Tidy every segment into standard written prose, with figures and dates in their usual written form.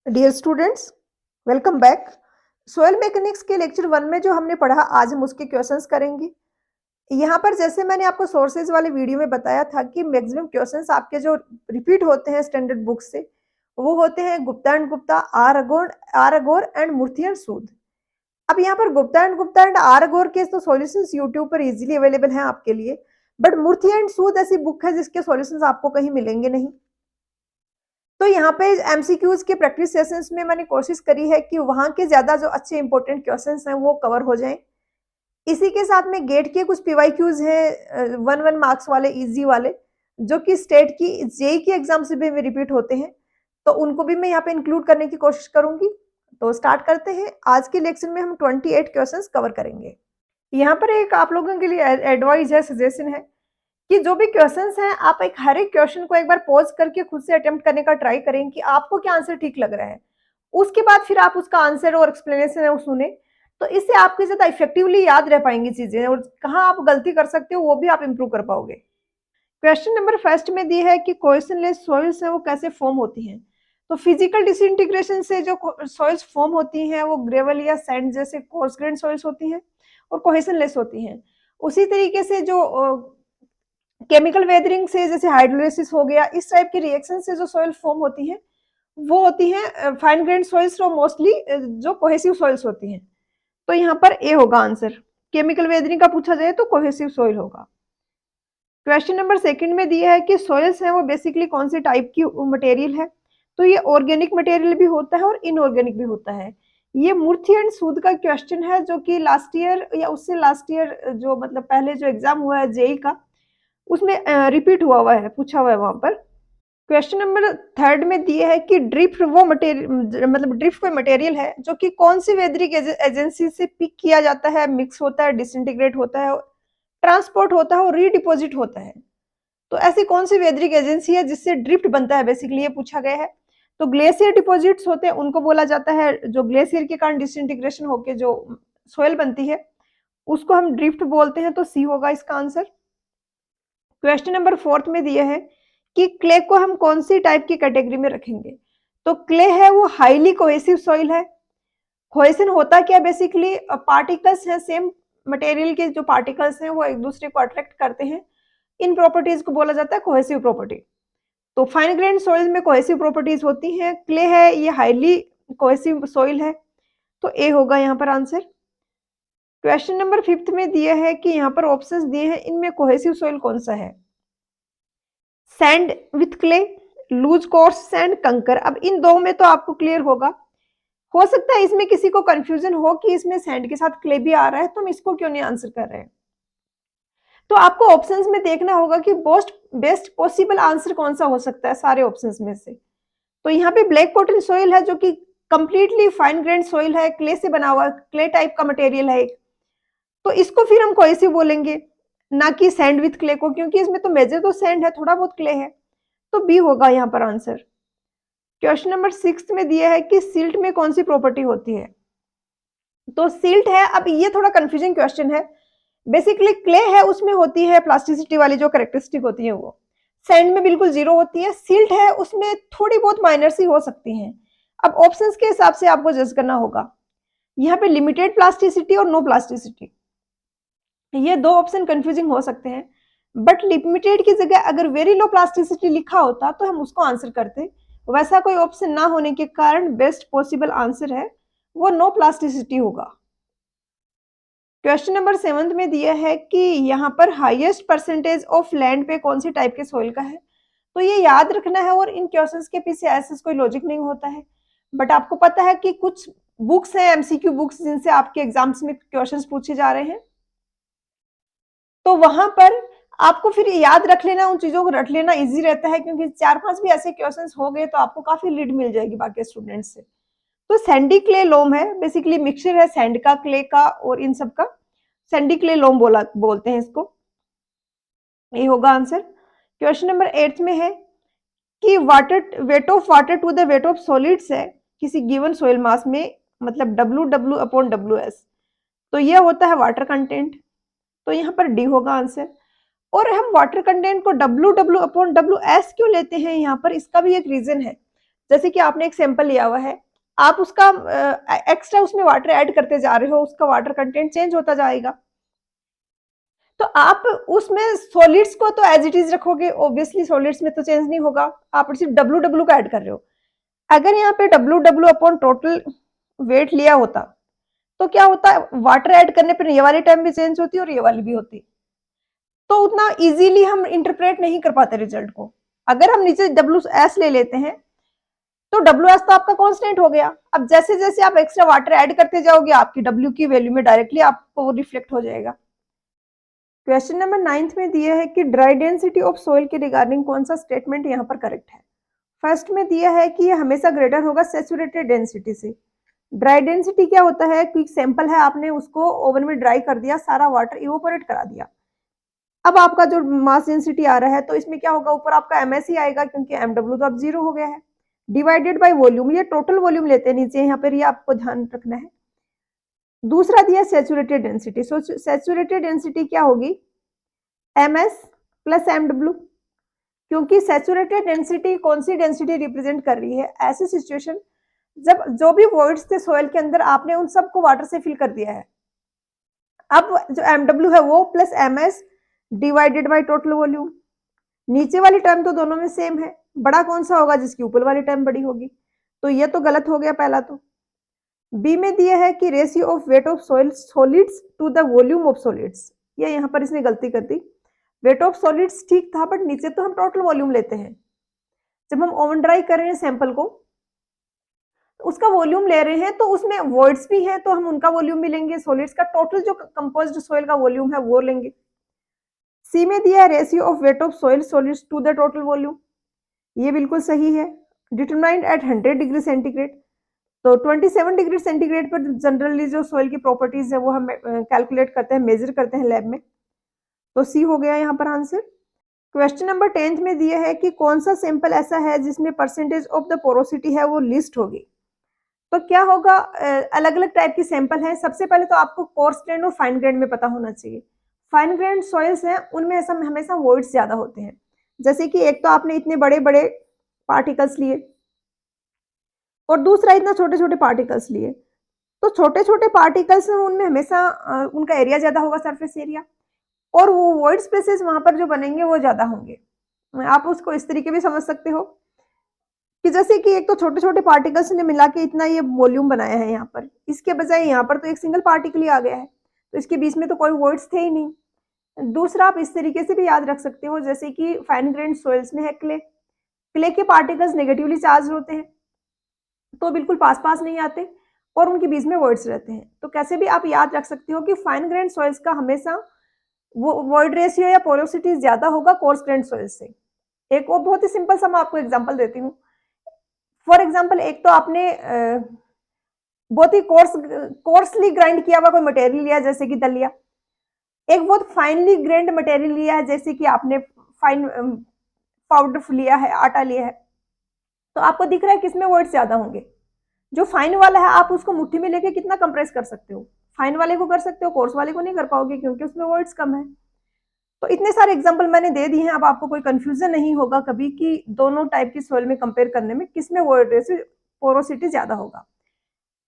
Dear students, welcome back. Soil mechanics के lecture 1 में जो हमने पढ़ा, आज हम उसके क्वेश्चंस करेंगे। यहाँ पर जैसे मैंने आपको सोर्सेज वाले वीडियो में बताया था कि मैक्सिमम क्वेश्चंस आपके जो रिपीट होते हैं स्टैंडर्ड बुक से, वो होते हैं गुप्ता एंड गुप्ता, आर अगोर एंड मूर्ति एंड सूद। अब यहाँ पर गुप्ता एंड आर अगोर के तो सॉल्यूशंस यूट्यूब पर इजीली अवेलेबल हैं आपके लिए, बट मूर्ति एंड सूद ऐसी बुक है जिसके सॉल्यूशंस आपको कहीं मिलेंगे नहीं। तो यहाँ पे एमसीक्यूज के प्रैक्टिस सेशंस में मैंने कोशिश करी है कि वहां के ज्यादा जो अच्छे इंपॉर्टेंट क्वेश्चंस हैं वो कवर हो जाएं। इसी के साथ में गेट के कुछ पीवाईक्यूज हैं, 1 मार्क्स वाले, इजी वाले, जो कि स्टेट की जेई के एग्जाम से भी रिपीट होते हैं, तो उनको भी मैं यहाँ पे इंक्लूड करने की कोशिश करूंगी। तो स्टार्ट करते हैं। आज के लेक्चर में हम 28 क्वेश्चंस कवर करेंगे। यहाँ पर एक आप लोगों के लिए एडवाइस है, सजेशन है कि जो भी क्वेश्चंस हैं, आप एक हर एक क्वेश्चन को एक बार पॉज करके खुद से अटेम्प्ट करने का ट्राई करें कि आपको क्या आंसर ठीक लग रहा है। उसके बाद फिर आप उसका आंसर और एक्सप्लेनेशन है वो सुने, तो इससे आपके ज्यादा इफेक्टिवली याद रह पाएंगी चीजें, और कहाँ आप गलती कर सकते हो वो भी आप इंप्रूव कर पाओगे। क्वेश्चन नंबर फर्स्ट में दी है कि क्वेश्चनलेस सॉइल्स है वो कैसे फॉर्म होती हैं। तो फिजिकल डिसइंटीग्रेशन से जो सॉइल्स फॉर्म होती हैं वो ग्रेवल या सैंड जैसे कोर्स ग्रेन सॉइल्स होती हैं और कोहेशनलेस होती हैं। उसी तरीके से जो केमिकल वेदरिंग से, जैसे हाइड्रोलिसिस हो गया, इस टाइप की रिएक्शन से जो सॉइल फॉर्म होती है वो होती है फाइन ग्रेन सॉइल्स, और मोस्टली जो कोहेसिव सॉइल्स होती हैं। तो यहाँ पर ए होगा आंसर। केमिकल वेदरिंग का पूछा जाए तो कोहेसिव सॉइल होगा। क्वेश्चन नंबर सेकंड में दिया है कि सॉइल्स हैं वो बेसिकली कौन सी टाइप की मटेरियल है। तो ये ऑर्गेनिक मटेरियल भी होता है और इनऑर्गेनिक भी होता है। ये मूर्ति एंड सूद का क्वेश्चन है, जो कि लास्ट ईयर या उससे लास्ट ईयर, जो मतलब पहले जो एग्जाम हुआ है जेई का, उसमें रिपीट हुआ है, पूछा हुआ है वहां पर। क्वेश्चन नंबर थर्ड में दिए है कि ड्रिफ्ट वो मटेरियल, मतलब ड्रिफ्ट कोई मटेरियल है जो कि कौन सी वेदरिक एजेंसी से पिक किया जाता है, मिक्स होता है, डिसइंटीग्रेट होता है, ट्रांसपोर्ट होता है और रीडिपोजिट होता है। तो ऐसी कौन सी वेदरिक एजेंसी है जिससे ड्रिफ्ट बनता है, बेसिकली ये पूछा गया है। तो ग्लेशियर डिपॉजिट्स होते हैं, उनको बोला जाता है, जो ग्लेशियर के कारण डिसइंटीग्रेशन होकर जो सोयल बनती है उसको हम ड्रिफ्ट बोलते हैं। तो सी होगा इसका आंसर। क्वेश्चन नंबर फोर्थ में दिया है कि क्ले को हम कौन सी टाइप की कैटेगरी में रखेंगे। तो क्ले है वो हाईली कोहेसिव सॉइल है। कोहेशन होता क्या, बेसिकली पार्टिकल्स हैं, सेम मटेरियल के जो पार्टिकल्स हैं वो एक दूसरे को अट्रैक्ट करते हैं। इन प्रॉपर्टीज को बोला जाता है कोहेसिव प्रॉपर्टी। तो फाइन ग्रेन सॉइल में कोहेसिव प्रॉपर्टीज होती हैं। क्ले है ये हाईली कोहेसिव सॉइल है, तो ए होगा यहाँ पर आंसर। क्वेश्चन नंबर फिफ्थ में दिया है कि यहाँ पर ऑप्शंस दिए हैं, इनमें कोहेसिव सॉइल कौन सा है। Sand with clay, loose coarse sand, कंकर। अब इन दो में तो आपको क्लियर होगा। हो सकता है इसमें किसी को कंफ्यूजन हो कि इसमें सैंड के साथ क्ले भी आ रहा है, तो हम इसको क्यों नहीं आंसर कर रहे हैं। तो आपको ऑप्शंस में देखना होगा कि बेस्ट पॉसिबल आंसर कौन सा हो सकता है सारे ऑप्शंस में से। तो यहाँ पे ब्लैक कॉटन सॉइल है, जो कि कंप्लीटली फाइन ग्रेन सॉइल है, क्ले से बना हुआ, क्ले टाइप का मटेरियल है एक। तो इसको फिर हम कोहेसिव बोलेंगे, ना कि सैंड विथ क्ले को, क्योंकि इसमें तो मेजर तो सैंड है, थोड़ा बहुत क्ले है। तो बी होगा यहाँ पर आंसर। क्वेश्चन नंबर 6 में दिया है कि सिल्ट में कौन सी प्रॉपर्टी होती है। तो सिल्ट है, अब ये थोड़ा कंफ्यूजिंग क्वेश्चन है। बेसिकली क्ले है उसमें होती है प्लास्टिसिटी वाली जो कैरेक्टरिस्टिक होती है वो, सैंड में बिल्कुल जीरो होती है। सिल्ट है उसमें थोड़ी बहुत माइनर सी हो सकती हैं। अब ऑप्शंस के हिसाब से आपको जज करना होगा। यहाँ पे लिमिटेड प्लास्टिसिटी और नो प्लास्टिसिटी, ये दो ऑप्शन कंफ्यूजिंग हो सकते हैं। बट लिमिटेड की जगह अगर वेरी लो प्लास्टिसिटी लिखा होता तो हम उसको आंसर करते। वैसा कोई ऑप्शन ना होने के कारण बेस्ट पॉसिबल आंसर है वो नो प्लास्टिसिटी होगा। क्वेश्चन नंबर 7 में दिया है कि यहाँ पर हाईएस्ट परसेंटेज ऑफ लैंड पे कौन सी टाइप के सॉइल का है। तो ये याद रखना है, और इन क्वेश्चंस के पीछे ऐसा कोई लॉजिक नहीं होता है। बट आपको पता है कि कुछ बुक्स हैं, एमसीक्यू बुक्स, जिनसे आपके एग्जाम्स में क्वेश्चंस पूछे जा रहे हैं, तो वहां पर आपको फिर याद रख लेना, उन चीजों को रख लेना इजी रहता है, क्योंकि 4-5 भी ऐसे क्वेश्चंस हो गए तो आपको काफी लीड मिल जाएगी बाकी स्टूडेंट्स से। तो सैंडी क्ले लोम है, बेसिकली मिक्सचर है सैंड का, क्ले का और इन सब का। सैंडी क्ले लोम बोलते हैं इसको। ये होगा आंसर। क्वेश्चन नंबर 8 में है कि water weight of water to the weight of solids है किसी गिवन सॉइल मास में, मतलब WW/WS। तो ये होता है वाटर कंटेंट, तो यहाँ पर डी होगा आंसर। और हम वाटर कंटेंट को WW/WS क्यों लेते हैं यहाँ पर, इसका भी एक रीजन है। जैसे कि आपने एक सैंपल लिया हुआ है, आप उसका एक्स्ट्रा उसमें वाटर ऐड करते जा रहे हो, उसका वाटर कंटेंट चेंज होता जाएगा। तो आप उसमें सॉलिड्स को तो एज इट इज रखोगे, ऑब्वियसली सॉलिड्स में तो चेंज नहीं होगा, आप सिर्फ डब्ल्यू डब्ल्यू का ऐड कर रहे हो। अगर यहाँ पे W W upon total weight लिया होता तो क्या होता, वाटर ऐड करने पर ये वाली टर्म भी चेंज होती और ये वाली भी होती, तो उतना इजीली हम इंटरप्रेट नहीं कर पाते रिजल्ट को। अगर हम नीचे डब्ल्यू एस ले लेते हैं तो डब्ल्यू एस तो आपका कांस्टेंट हो गया। अब जैसे जैसे आप एक्स्ट्रा वाटर ऐड करते जाओगे आपकी डब्ल्यू की वैल्यू में डायरेक्टली आपको रिफ्लेक्ट हो जाएगा। क्वेश्चन नंबर 9 में दिया है कि ड्राई डेंसिटी ऑफ सोइल के रिगार्डिंग कौन सा स्टेटमेंट यहाँ पर करेक्ट है। फर्स्ट में दिया है कि ये हमेशा ग्रेटर होगा सैचुरेटेड डेंसिटी से। ड्राई डेंसिटी क्या होता है, क्विक सैंपल है, आपने उसको ओवन में ड्राई कर दिया, सारा वाटर इवोपोरेट करा दिया। अब आपका जो मास डेंसिटी आ रहा है तो इसमें क्या होगा, ऊपर आपका एमएस ही आएगा क्योंकि एमडब्ल्यू तो अब 0 हो गया है, डिवाइडेड बाय वॉल्यूम, ये टोटल वॉल्यूम लेते हैं नीचे, यहाँ पर ये आपको ध्यान रखना है। दूसरा दिया सैचुरेटेड डेंसिटी, सो सैचुरेटेड डेंसिटी क्या होगी, एमएस प्लस एमडब्ल्यू, क्योंकि सैचुरेटेड डेंसिटी कौन सी डेंसिटी रिप्रेजेंट कर रही है, ऐसी सिचुएशन जब जो भी वॉइड्स थे सोइल के अंदर आपने उन सबको वाटर से फिल कर दिया है। अब जो एमडब्ल्यू है वो plus MS divided by total volume, नीचे वाली टर्म तो दोनों में सेम है, बड़ा कौन सा होगा, जिसकी ऊपर वाली टर्म बड़ी होगी, तो ये तो गलत हो गया पहला। तो बी में दिया है कि ratio of weight of soil solids to the volume of solids, ये यहाँ पर इसने गलती कर दी, वेट ऑफ सॉलिड्स ठीक था बट नीचे तो हम टोटल वॉल्यूम लेते हैं। जब हम ओवन ड्राई कर रहे हैं सैंपल को, उसका वॉल्यूम ले रहे हैं तो उसमें वॉइड्स भी हैं तो हम उनका वॉल्यूम भी लेंगे, सॉलिड्स का टोटल जो कंपोज्ड सोइल का वॉल्यूम है वो लेंगे। सी में दिया है ratio of weight of soil solids to the total volume, ये बिल्कुल सही है, डिटरमाइंड एट 100 डिग्री सेंटीग्रेड, तो 27 डिग्री सेंटीग्रेड पर जनरली जो सोइल की प्रॉपर्टीज है वो हम कैलकुलेट करते हैं, मेजर करते हैं लैब में, तो सी हो गया यहाँ पर आंसर। क्वेश्चन नंबर 10 में दिया है कि कौन सा सैंपल ऐसा है जिसमें परसेंटेज ऑफ द पोरोसिटी है वो लिस्ट होगी। तो क्या होगा, अलग अलग टाइप की सैंपल है। सबसे पहले तो आपको कोर्स ग्रेन और फाइन ग्रेन में पता होना चाहिए। फाइन ग्रेन सॉइल्स हैं उनमें ऐसा हमेशा वॉइड्स ज्यादा होते हैं, जैसे कि एक तो आपने इतने बड़े बड़े पार्टिकल्स लिए और दूसरा इतना छोटे छोटे पार्टिकल्स लिए, तो छोटे छोटे पार्टिकल्स उनमें हमेशा उनका एरिया ज्यादा होगा, सरफेस एरिया, और वो वॉइड स्पेसेस वहां पर जो बनेंगे वो ज्यादा होंगे। आप उसको इस तरीके भी समझ सकते हो कि जैसे कि एक तो छोटे छोटे पार्टिकल्स ने मिला के इतना ये वॉल्यूम बनाया है यहाँ पर, इसके बजाय यहाँ पर तो एक सिंगल पार्टिकल ही आ गया है, तो इसके बीच में तो कोई वॉइड्स थे ही नहीं। दूसरा आप इस तरीके से भी याद रख सकते हो, जैसे कि फाइन ग्रेन सोइल्स में है क्ले, क्ले के पार्टिकल्स नेगेटिवली चार्ज होते हैं तो बिल्कुल पास पास नहीं आते और उनके बीच में वॉइड्स रहते हैं, तो कैसे भी आप याद रख सकते हो कि फाइन ग्रेन सॉइल्स का हमेशा वो वॉइड रेशियो या पोरोसिटी ज्यादा होगा कोर्स ग्रेन सॉइल से। एक और बहुत ही सिंपल सा मैं आपको एग्जांपल देती हूँ। फॉर एग्जांपल एक तो आपने बहुत ही कोर्सली ग्राइंड किया हुआ कोई मटेरियल लिया जैसे कि दलिया, एक बहुत फाइनली ग्राइंड मटेरियल लिया है जैसे कि आपने फाइन पाउडर लिया है, आटा लिया है, तो आपको दिख रहा है किसमें वॉइड्स ज्यादा होंगे। जो फाइन वाला है आप उसको मुट्ठी में लेके कितना कंप्रेस कर सकते हो, फाइन वाले को कर सकते हो, कोर्स वाले को नहीं कर पाओगे क्योंकि उसमें वॉइड्स कम है। तो इतने सारे एग्जांपल मैंने दे दिए हैं, अब आपको कोई कंफ्यूजन नहीं होगा कभी कि दोनों टाइप की सोइल में कंपेयर करने में किसमें वॉइड रेशियो पोरोसिटी ज्यादा होगा।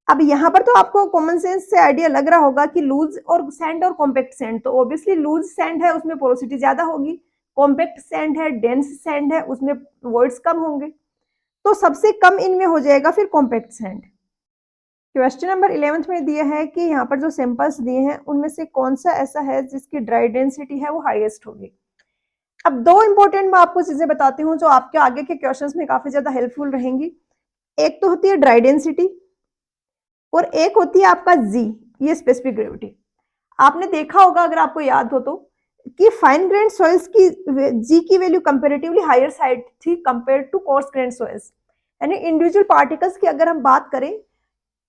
अब यहाँ पर तो आपको कॉमन सेंस से आइडिया लग रहा होगा कि लूज और सैंड और कॉम्पैक्ट सैंड, तो ऑब्वियसली लूज सैंड है उसमें पोरोसिटी ज्यादा होगी, कॉम्पैक्ट सैंड है, डेंस सैंड है, उसमें वॉइड्स कम होंगे, तो सबसे कम इनमें हो जाएगा फिर कॉम्पैक्ट सैंड। क्वेश्चन नंबर 11 में दिया है कि यहाँ पर जो सैंपल्स दिए हैं उनमें से कौन सा ऐसा है जिसकी ड्राई डेंसिटी है वो हाईएस्ट होगी। अब दो इंपॉर्टेंट मैं आपको चीजें बताती हूँ जो आपके आगे के क्वेश्चंस में काफी ज्यादा हेल्पफुल रहेंगी। एक तो होती है ड्राई डेंसिटी और एक होती है आपका जी, ये स्पेसिफिक ग्रेविटी। आपने देखा होगा अगर आपको याद हो तो कि फाइन ग्रेन सॉइल्स की जी की वैल्यू कंपेरेटिवली हायर साइड थी compare to coarse grain soils, यानी इंडिविजुअल पार्टिकल्स की अगर हम बात करें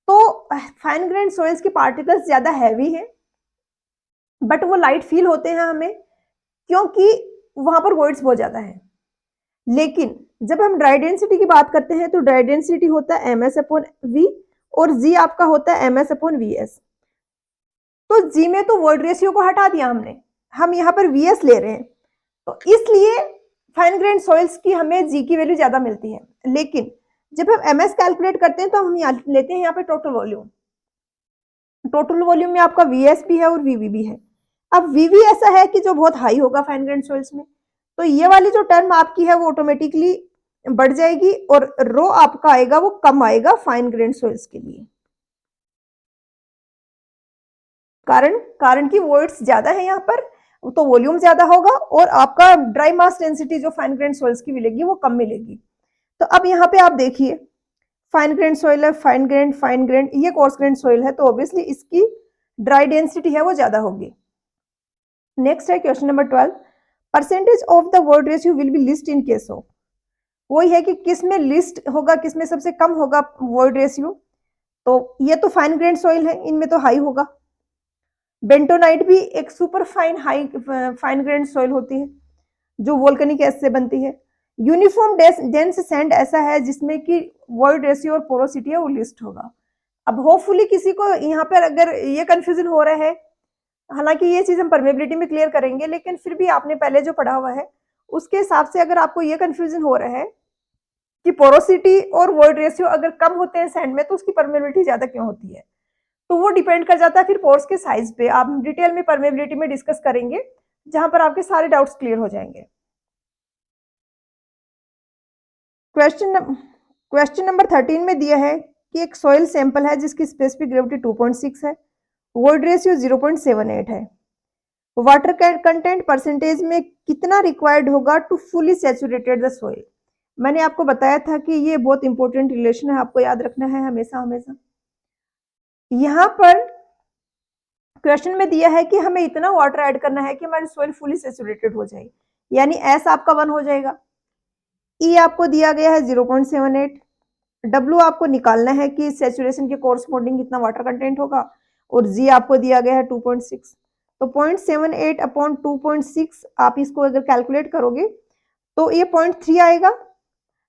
तो फाइन ग्रेन सॉइल्स के पार्टिकल्स ज्यादा हैवी हैं बट वो लाइट फील होते हैं हमें क्योंकि वहां पर वॉइड्स बहुत ज्यादा है। लेकिन जब हम ड्राई डेंसिटी की बात करते हैं तो ड्राई डेंसिटी होता है एमएस अपॉन वी और जी आपका होता है एमएस अपॉन वी एस। तो जी में तो वॉइड रेशियो को हटा दिया हमने, हम यहाँ पर वी एस ले रहे हैं, तो इसलिए फाइन ग्रेन सॉइल्स की हमें जी की वैल्यू ज्यादा मिलती है। लेकिन जब हम एमएस कैलकुलेट करते हैं तो हम यहाँ लेते हैं यहाँ पे टोटल वॉल्यूम। टोटल वॉल्यूम में आपका वीएस भी है और वीवी भी है। अब वीवी ऐसा है कि जो बहुत हाई होगा फाइन ग्रेन सॉइल्स में, तो ये वाली जो टर्म आपकी है वो ऑटोमेटिकली बढ़ जाएगी और रो आपका आएगा वो कम आएगा फाइन ग्रेन सॉइल्स के लिए। कारण की वोइड्स ज्यादा है यहाँ पर, तो वॉल्यूम ज्यादा होगा और आपका ड्राई मास डेंसिटी जो फाइन ग्रेन सॉइल्स की मिलेगी वो कम मिलेगी। तो अब यहाँ पे आप देखिए फाइन ग्रेन सॉइल है, फाइन ग्रेन, ये कोर्स ग्रेन सॉइल है, तो ऑब्वियसली इसकी ड्राई डेंसिटी है वो ज्यादा होगी। नेक्स्ट है question number 12, percentage of the word ratio will be list in case of. वही है कि किस में लिस्ट होगा, किस में सबसे कम होगा वर्ड रेशियो। तो ये तो फाइन ग्रेन सॉइल है, इनमें तो हाई होगा। बेंटोनाइट भी एक सुपर फाइन ग्रेन सॉइल होती है जो वोल्केनिक एश से बनती है। यूनिफॉर्म डेंस सैंड ऐसा है जिसमें कि वर्ड रेशियो और पोरोसिटी है वो लिस्ट होगा। अब होपफुली किसी को यहाँ पर अगर ये कंफ्यूजन हो रहा है, हालांकि ये चीज हम परमेबिलिटी में क्लियर करेंगे, लेकिन फिर भी आपने पहले जो पढ़ा हुआ है उसके हिसाब से अगर आपको ये कंफ्यूजन हो रहा है कि पोरोसिटी और वर्ड रेशियो अगर कम होते हैं सैंड में तो उसकी परमेबिलिटी ज्यादा क्यों होती है, तो वो डिपेंड कर जाता है फिर पोर्स के साइज पे। आप डिटेल में परमेबिलिटी में डिस्कस करेंगे जहां पर आपके सारे डाउट्स क्लियर हो जाएंगे। क्वेश्चन नंबर 13 में दिया है कि एक सॉइल सैंपल है जिसकी स्पेसिफिक ग्रेविटी 2.6 है, वर्ड रेशियो 0.78 है, वाटर कंटेंट परसेंटेज में कितना रिक्वायर्ड होगा to fully saturated the soil. मैंने आपको बताया था कि ये बहुत इंपॉर्टेंट रिलेशन है, आपको याद रखना है हमेशा हमेशा। यहां पर क्वेश्चन में दिया है कि हमें इतना वाटर ऐड करना है कि हमारी सॉइल फुली सैचुरेटेड हो जाए, यानी एस आपका 1 हो जाएगा। ई आपको दिया गया है 0.78, डब्ल्यू आपको निकालना है कि सैचुरेशन के कोरस्पॉन्डिंग कितना वाटर कंटेंट होगा, और जी आपको दिया गया है 2.6। तो 0.78 अपॉन 2.6 आप इसको अगर कैलकुलेट करोगे तो ये 0.3 आएगा,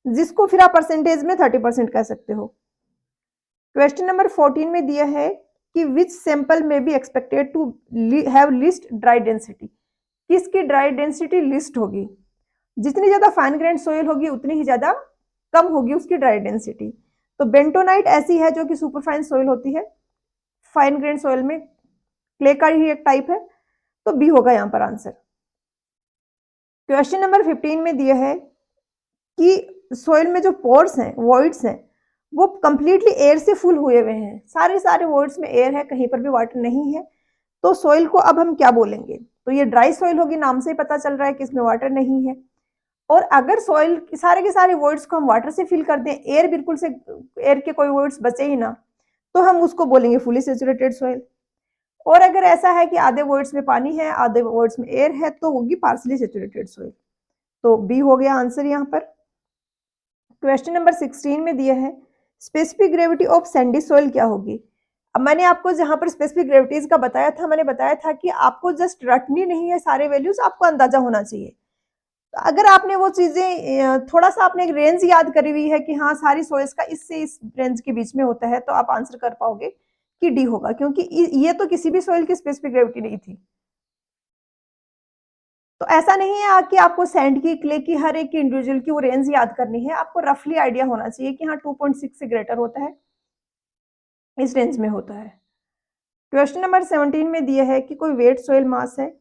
जिसको फिर आप परसेंटेज में 30% कह सकते हो। क्वेश्चन नंबर 14 में दिया है कि विच सैंपल में be expected to have least dry density, किसकी ड्राई डेंसिटी लिस्ट होगी। जितनी ज्यादा फाइन ग्रेन सॉइल होगी उतनी ही ज्यादा कम होगी उसकी ड्राई डेंसिटी। तो बेंटोनाइट ऐसी है जो कि सुपरफाइन सॉइल होती है, फाइन ग्रेन सॉइल में क्ले का ही एक टाइप है, तो बी होगा यहां पर आंसर। क्वेश्चन नंबर 15 में दिया है कि सॉइल में जो पोर्स हैं, वॉइड्स हैं, वो कंप्लीटली एयर से फुल हुए हुए हैं, सारे वॉइड्स में एयर है, कहीं पर भी वाटर नहीं है। तो सॉइल को अब हम क्या बोलेंगे, तो ये ड्राई सॉइल होगी, नाम से ही पता चल रहा है कि इसमें वाटर नहीं है। और अगर सॉइल सारे के सारे वॉइड्स को हम वाटर से फिल कर दें, एयर बिल्कुल से, एयर के कोई वॉइड्स बचे ही ना, तो हम उसको बोलेंगे फुली सैचुरेटेड सॉइल। और अगर ऐसा है कि आधे वॉइड्स में पानी है आधे वॉइड्स में एयर है, तो होगी पार्सली सैचुरेटेड सॉइल। तो बी हो गया आंसर यहाँ पर। क्वेश्चन नंबर 16 में दिया है specific gravity of Sandy soil क्या होगी। अब मैंने आपको जहां पर स्पेसिफिक ग्रेविटीज का बताया था, मैंने बताया था कि आपको जस्ट रटनी नहीं है सारे वैल्यूज, आपको अंदाजा होना चाहिए। तो अगर आपने वो चीजें थोड़ा सा आपने एक रेंज याद करी हुई है कि हाँ सारी सॉइल्स का इससे इस रेंज के बीच में होता है, तो आप आंसर कर पाओगे कि डी होगा, क्योंकि ये तो किसी भी सॉइल की स्पेसिफिक ग्रेविटी नहीं थी। तो ऐसा नहीं है कि आपको सैंड की, क्ले की, हर एक की इंडिविजुअल की वो रेंज याद करनी है, आपको रफली आइडिया होना चाहिए कि हाँ 2.6 से ग्रेटर होता है, इस रेंज में होता है। क्वेश्चन नंबर 17 में दिया है कि कोई वेट सॉइल मास है,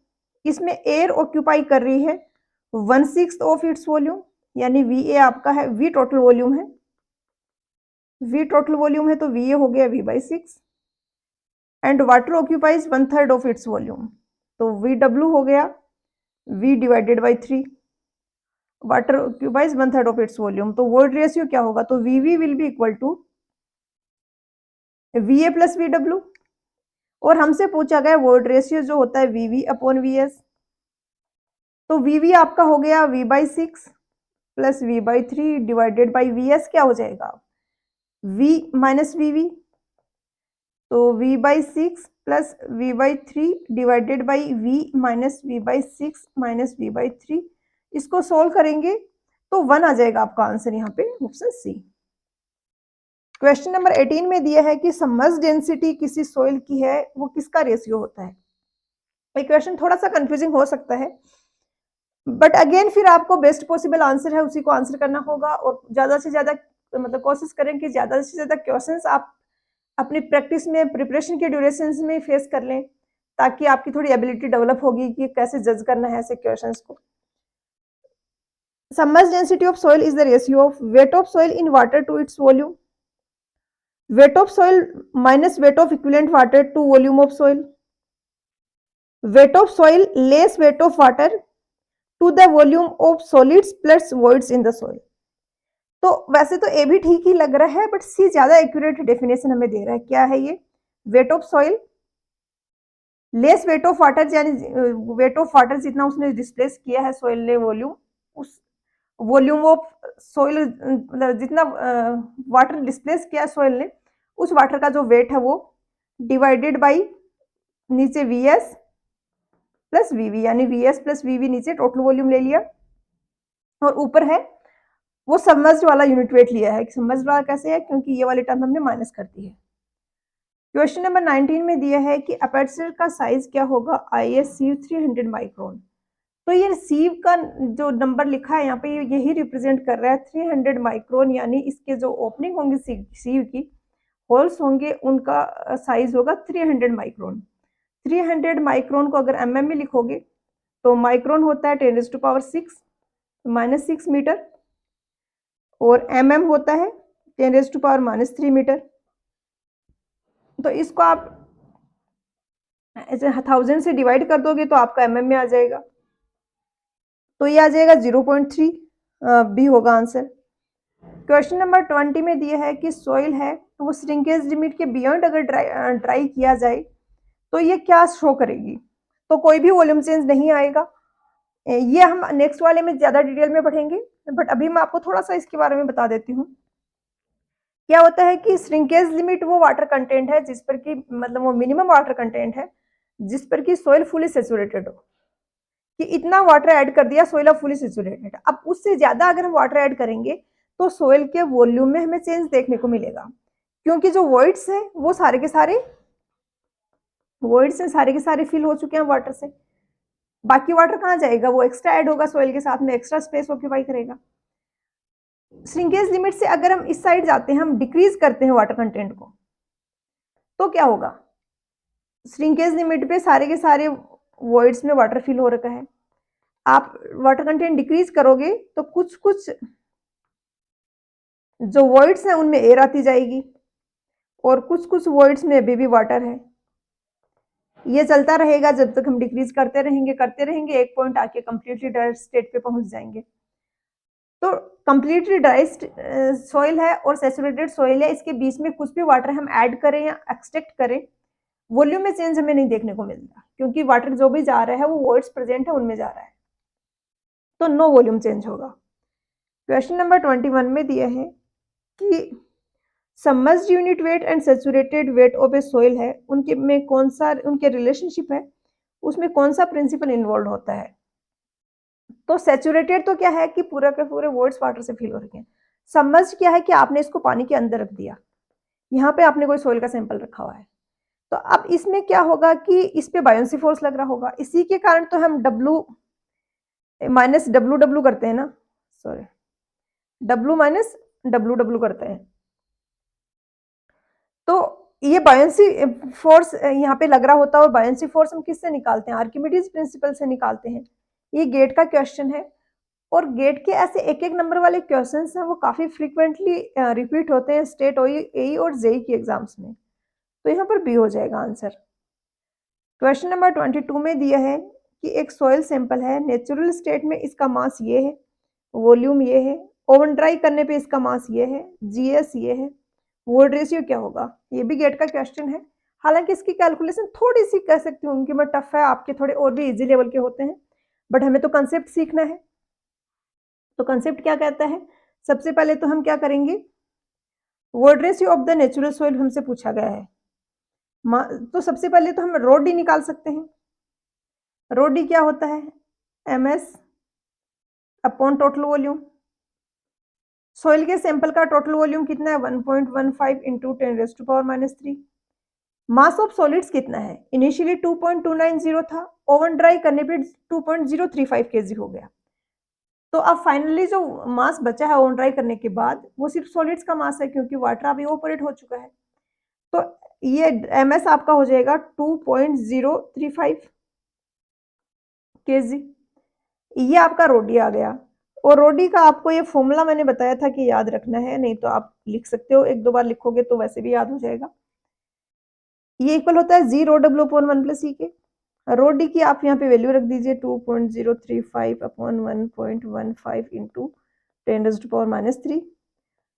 इसमें एयर ऑक्यूपाई कर रही है 1/6 ऑफ इट्स वॉल्यूम, यानी वी ए आपका है, वी टोटल वॉल्यूम है, वी टोटल वॉल्यूम है तो वी ए हो गया v/6, and water occupies 1/3 of its volume, तो वी डब्ल्यू हो गया v divided by 3, water occupies 1/3 of its volume, तो वर्ड रेशियो क्या होगा, तो वीवी will be equal to V A plus V W, और हमसे पूछा गया वर्ड रेशियो जो होता है वीवी अपॉन वी एस, तो वीवी आपका हो गया v/6 plus v/3 divided by V S क्या हो जाएगा, v माइनस वीवी, तो v/6 plus v/3 divided by v minus v/6 minus v/3, इसको सोल्व करेंगे तो 1 आ जाएगा आपका आंसर यहाँ पे, ऑप्शन सी। क्वेश्चन नंबर 18 में दिया है कि सबमर्ज डेंसिटी किसी सॉइल की है, वो किसका रेशियो होता है। ये क्वेश्चन थोड़ा सा कंफ्यूजिंग हो सकता है, बट अगेन फिर आपको बेस्ट पॉसिबल आंसर है उसी को आंसर करना होगा, और ज्यादा से ज्यादा मतलब कोशिश करें कि ज़्यादा से ज़्यादा क्वेश्चंस आप अपनी प्रैक्टिस में, प्रिपरेशन के ड्यूरेशंस में फेस कर लें, ताकि आपकी थोड़ी एबिलिटी डेवलप होगी कि कैसे जज करना है ऐसे क्वेश्चंस को। Submerged density of soil is the ratio of weight of soil in water to its volume. Weight of soil minus weight of equivalent water to volume of soil. Weight of soil less weight of water to the volume of solids plus voids in the soil. तो वैसे तो ए भी ठीक ही लग रहा है, but सी ज्यादा accurate definition हमें दे रहा है। क्या है ये? Weight of soil less weight of water, यानी वेट ऑफ वाटर जितना उसने डिस्प्लेस किया है सॉइल ने वॉल्यूम, उस वॉल्यूम ऑफ सॉइल मतलब जितना वाटर डिस्प्लेस किया सॉइल ने, उस वाटर का जो वेट है वो डिवाइडेड बाई नीचे वी एस प्लस वीवी, यानी वी एस प्लस वीवी नीचे टोटल वॉल्यूम ले लिया, और ऊपर है वो सबमर्ज्ड वाला यूनिट वेट लिया है। सबमर्ज्ड वाला कैसे है? क्योंकि ये वाली टर्म हमने माइनस कर दी है। क्वेश्चन नंबर 19 में दिया है कि अपर्चर का साइज क्या होगा? IS सीव 300 micron. तो ये सीव का जो नंबर लिखा है यहाँ पे यही रिप्रेजेंट कर रहा है 300 माइक्रोन, यानी इसके जो ओपनिंग होंगी सीव की, होल्स होंगे, उनका साइज होगा 300 माइक्रोन। 300 माइक्रोन को अगर mm में लिखोगे तो माइक्रोन होता है 10⁻6 -6 मीटर, और mm होता है 10⁻³ मीटर। तो इसको आप ऐसे 1000 से डिवाइड कर दोगे तो आपका mm में आ जाएगा, तो ये आ जाएगा 0.3 बी होगा आंसर। क्वेश्चन नंबर 20 में दिया है कि सॉइल है तो वो श्रिंकेज लिमिट के बियॉन्ड अगर ड्राई किया जाए तो ये क्या शो करेगी? तो कोई भी वॉल्यूम चेंज नहीं आएगा। ये हम नेक्स्ट वाले में ज्यादा डिटेल में पढ़ेंगे, बट अभी मैं आपको थोड़ा सा इसके बारे में बता देती हूँ। क्या होता है कि श्रिंकेज लिमिट वो वाटर कंटेंट है जिस पर कि मतलब वो मिनिमम वाटर कंटेंट है जिस पर कि सॉइल फुली सेचुरेटेड हो, कि इतना वाटर ऐड कर दिया, सॉइल फुली सेचुरेटेड। अब उससे ज्यादा अगर हम वाटर ऐड करेंगे तो सॉइल के वॉल्यूम में हमें चेंज देखने को मिलेगा, क्योंकि जो वॉइड्स है वो सारे के सारे फिल हो चुके हैं वाटर से। बाकी वाटर कहाँ जाएगा? वो एक्स्ट्रा ऐड होगा सॉइल के साथ में, एक्स्ट्रा स्पेस ऑक्यूपाई करेगा। श्रिंकेज लिमिट से अगर हम इस साइड जाते हैं, हम डिक्रीज करते हैं वाटर कंटेंट को, तो क्या होगा? श्रिंकेज लिमिट पे सारे के सारे वॉइड्स में वाटर फिल हो रखा है। आप वाटर कंटेंट डिक्रीज करोगे तो कुछ कुछ जो वॉइड्स हैं उनमें एयर आती जाएगी, और कुछ कुछ वॉइड्स में अभी भी वाटर है। ये चलता रहेगा जब तक हम डिक्रीज करते रहेंगे, एक पॉइंट आके कंप्लीटली ड्राई स्टेट पे पहुंच जाएंगे। तो कंप्लीटली ड्राई सॉइल है और सैचुरेटेड सॉइल है, इसके बीच में कुछ भी वाटर हम ऐड करें या एक्सट्रैक्ट करें, वॉल्यूम में चेंज हमें नहीं देखने को मिलता, क्योंकि वाटर जो भी जा रहा है वो वॉइड्स प्रेजेंट है उनमें जा रहा है, तो नो वॉल्यूम चेंज होगा। क्वेश्चन नंबर 21 में दिया है कि submerged unit weight and saturated weight of A soil है, उनके में कौन सा उनके रिलेशनशिप है, उसमें कौन सा प्रिंसिपल इन्वॉल्व होता है? तो सैचुरेटेड तो क्या है कि पूरा के पूरे वॉइड्स वाटर से फिल हो रखे हैं। सबमर्ज्ड क्या है कि आपने इसको पानी के अंदर रख दिया, यहाँ पे आपने कोई सॉइल का सैंपल रखा हुआ है, तो अब इसमें क्या होगा कि इस पे बायोंसी फोर्स लग रहा होगा, इसी के कारण तो हम W माइनस डब्ल्यू करते हैं ना, सॉरी W माइनस डब्ल्यू करते हैं। तो ये बायोंसी फोर्स यहाँ पे लग रहा होता है, और बायोंसी फोर्स हम किससे निकालते हैं? आर्किमिडीज प्रिंसिपल से निकालते हैं। ये गेट का क्वेश्चन है, और गेट के ऐसे एक एक नंबर वाले क्वेश्चंस हैं वो काफी फ्रीक्वेंटली रिपीट होते हैं स्टेट ओई और जेई की एग्जाम्स में, तो यहाँ पर बी हो जाएगा आंसर। क्वेश्चन नंबर 22 में दिया है कि एक सॉइल सैंपल है, नेचुरल स्टेट में इसका मास ये है, वॉल्यूम ये है, ओवन ड्राई करने पे इसका मास ये है, जीएस ये है, वोल्ट रेशियो क्या होगा? ये भी गेट का क्वेश्चन है। हालांकि इसकी कैलकुलेशन थोड़ी सी कह सकती हूँ कि मैं टफ है, आपके थोड़े और भी इजी लेवल के होते हैं, बट हमें तो कंसेप्ट सीखना है। तो कंसेप्ट क्या कहता है? सबसे पहले तो हम क्या करेंगे, volt ratio of the natural soil हमसे पूछा गया है, तो सबसे पहले तो हम रो डी निकाल सकते हैं। रो डी क्या होता है? MS upon total volume. Soil के सैंपल का टोटल वॉल्यूम कितना है? 1.15 इंटू 10⁻³ मास ऑफ सॉलिड्स कितना है? इनिशियली 2.290 था, ओवन ड्राई करने पे 2.035 kg हो गया। तो अब फाइनली जो मास बचा है ऑन ड्राई करने के बाद वो सिर्फ सॉलिड्स का मास है, क्योंकि वाटर अब इवोपोरेट हो चुका है। तो ये एमएस आपका हो जाएगा 2.035 केजी। ये आपका रोडी आ गया। और रोडी का आपको ये फॉर्मूला मैंने बताया था कि याद रखना है, नहीं तो आप लिख सकते हो, एक दो बार लिखोगे तो वैसे भी याद हो जाएगा। ये इक्वल होता है जी रो डब्ल्यू अपॉन 1 प्लस ई के। रो डी की आप यहाँ पे वैल्यू रख दीजिए 2.035 upon 1.15 into 10⁻³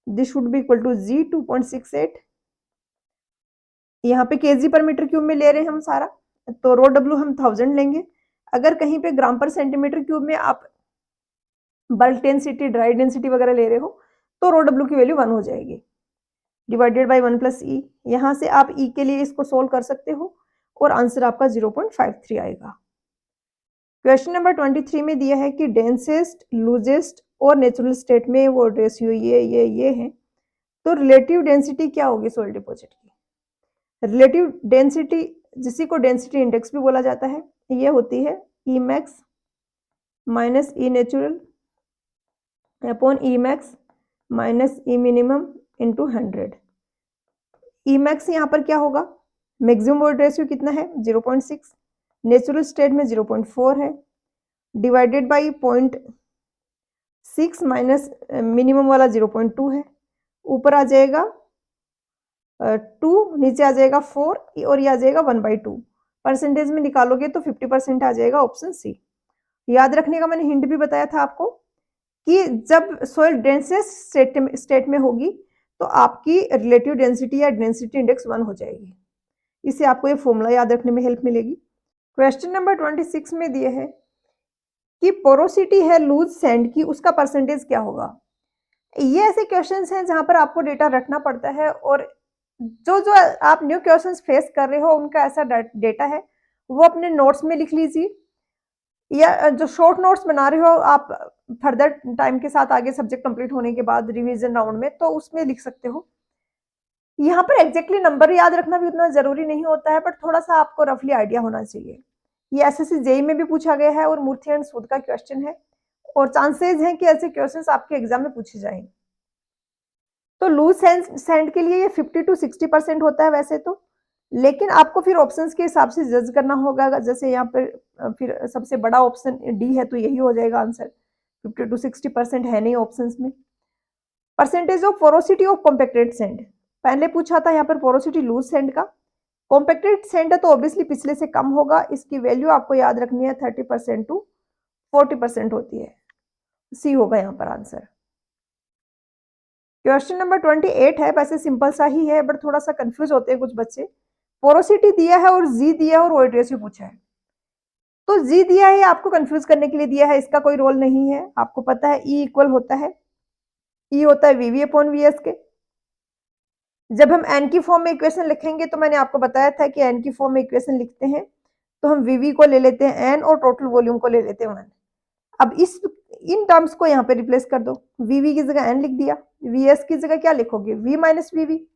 this should be equal to G 2.68। यहाँ पे केजी पर मीटर क्यूब में ले रहे हैं हम सारा, तो रो डब्ल्यू हम 1000 लेंगे। अगर कहीं पे ग्राम पर सेंटीमीटर क्यूब में आप बल्क डेंसिटी, ड्राई डेंसिटी वगैरह ले रहे हो, तो रो डब्ल्यू की वैल्यू 1 हो जाएगी, डिवाइडेड बाई 1 प्लस ई। यहाँ से आप ई के लिए इसको सोल्व कर सकते हो और आंसर आपका 0.53 आएगा। क्वेश्चन नंबर 23 में दिया है कि डेंसेस्ट, लूजेस्ट और नेचुरल स्टेट में वो रेशियो ये है, तो रिलेटिव डेंसिटी क्या होगी सॉइल डिपॉजिट की? रिलेटिव डेंसिटी, जिसी को डेंसिटी इंडेक्स भी बोला जाता है, ये होती है ई मैक्स माइनस ई natural upon E max minus ई मिनिमम इंटू 100। ई मैक्स यहाँ पर क्या होगा, मैक्सिमम वोल्ट रेशियो कितना है 0.6, नेचुरल स्टेट में 0.4 है, डिवाइडेड बाई 0.6 माइनस मिनिमम वाला 0.2 है, ऊपर आ जाएगा 2, नीचे आ जाएगा 4 और ये आ जाएगा 1/2। परसेंटेज में निकालोगे तो 50% आ जाएगा, ऑप्शन सी। याद रखने का मैंने हिंट भी बताया था आपको कि जब सॉइल डेंसेस्ट स्टेट में होगी तो आपकी रिलेटिव डेंसिटी या डेंसिटी इंडेक्स 1 हो जाएगी। इससे आपको ये फॉर्मूला याद रखने में हेल्प मिलेगी। क्वेश्चन नंबर 26 में दिए है कि पोरोसिटी है लूज सैंड की, उसका परसेंटेज क्या होगा। ये ऐसे क्वेश्चंस हैं जहां पर आपको डेटा रखना पड़ता है, और जो जो आप न्यू क्वेश्चंस फेस कर रहे हो उनका ऐसा डेटा है वो अपने नोट्स में लिख लीजिए, या जो शॉर्ट नोट्स बना रहे हो आप फर्दर टाइम के साथ आगे सब्जेक्ट कंप्लीट होने के बाद रिवीजन राउंड में, तो उसमें लिख सकते हो। यहाँ पर एग्जैक्टली नंबर याद रखना भी उतना जरूरी नहीं होता है, बट थोड़ा सा आपको रफली आइडिया होना चाहिए। ये एसएससी जेई में भी पूछा गया है और मूर्ति एंड सूद का क्वेश्चन है, और चांसेस हैं कि ऐसे क्वेश्चंस आपके एग्जाम में पूछे जाएं। तो लूज सैंड के लिए ये 50 to 60% होता है वैसे तो, लेकिन आपको फिर ऑप्शंस के हिसाब से जज करना होगा। जैसे यहाँ पर फिर सबसे बड़ा ऑप्शन डी है तो यही हो जाएगा आंसर, 50 to 60% है नहीं ऑप्शंस में। Percentage of porosity of compacted sand, पहले पूछा था यहाँ पर पोरोसिटी लूज सैंड का। कॉम्पैक्टेड सैंड है तो ऑब्वियसली पिछले से कम होगा, इसकी वैल्यू आपको याद रखनी है 30% to 40% होती है, सी होगा यहाँ पर आंसर। क्वेश्चन नंबर 28 है, वैसे सिंपल सा ही है बट थोड़ा सा कंफ्यूज होते हैं कुछ बच्चे। पोरोसिटी दिया है और जी दिया है और वोइड रेशियो पूछा है, तो जी दिया है आपको कंफ्यूज करने के लिए दिया है, इसका कोई रोल नहीं है। आपको पता है ई इक्वल होता है, ई होता है वीवी अपॉन वीएस के। जब हम एन की फॉर्म में इक्वेशन लिखेंगे तो मैंने आपको बताया था कि एन की फॉर्म में इक्वेशन लिखते हैं तो हम वीवी को ले लेते हैं एन और टोटल वॉल्यूम को ले लेते हैं 1। अब इन टर्म्स को यहाँ पे रिप्लेस कर दो, वीवी की जगह एन लिख दिया, वीएस की जगह क्या लिखोगे वी माइनस वीवी,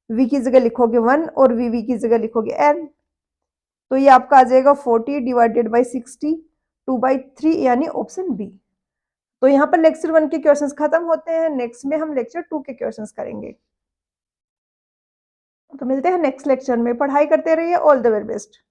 वी की जगह लिखोगे 1 और वीवी की जगह लिखोगे एन, तो ये आपका आ जाएगा 40 डिवाइडेड बाई 60 2/3 यानी ऑप्शन बी। तो यहाँ पर लेक्चर 1 के क्वेश्चंस खत्म होते हैं, नेक्स्ट में हम लेक्चर 2 के क्वेश्चंस करेंगे। तो मिलते हैं नेक्स्ट लेक्चर में, पढ़ाई करते रहिए, ऑल द वेरी बेस्ट।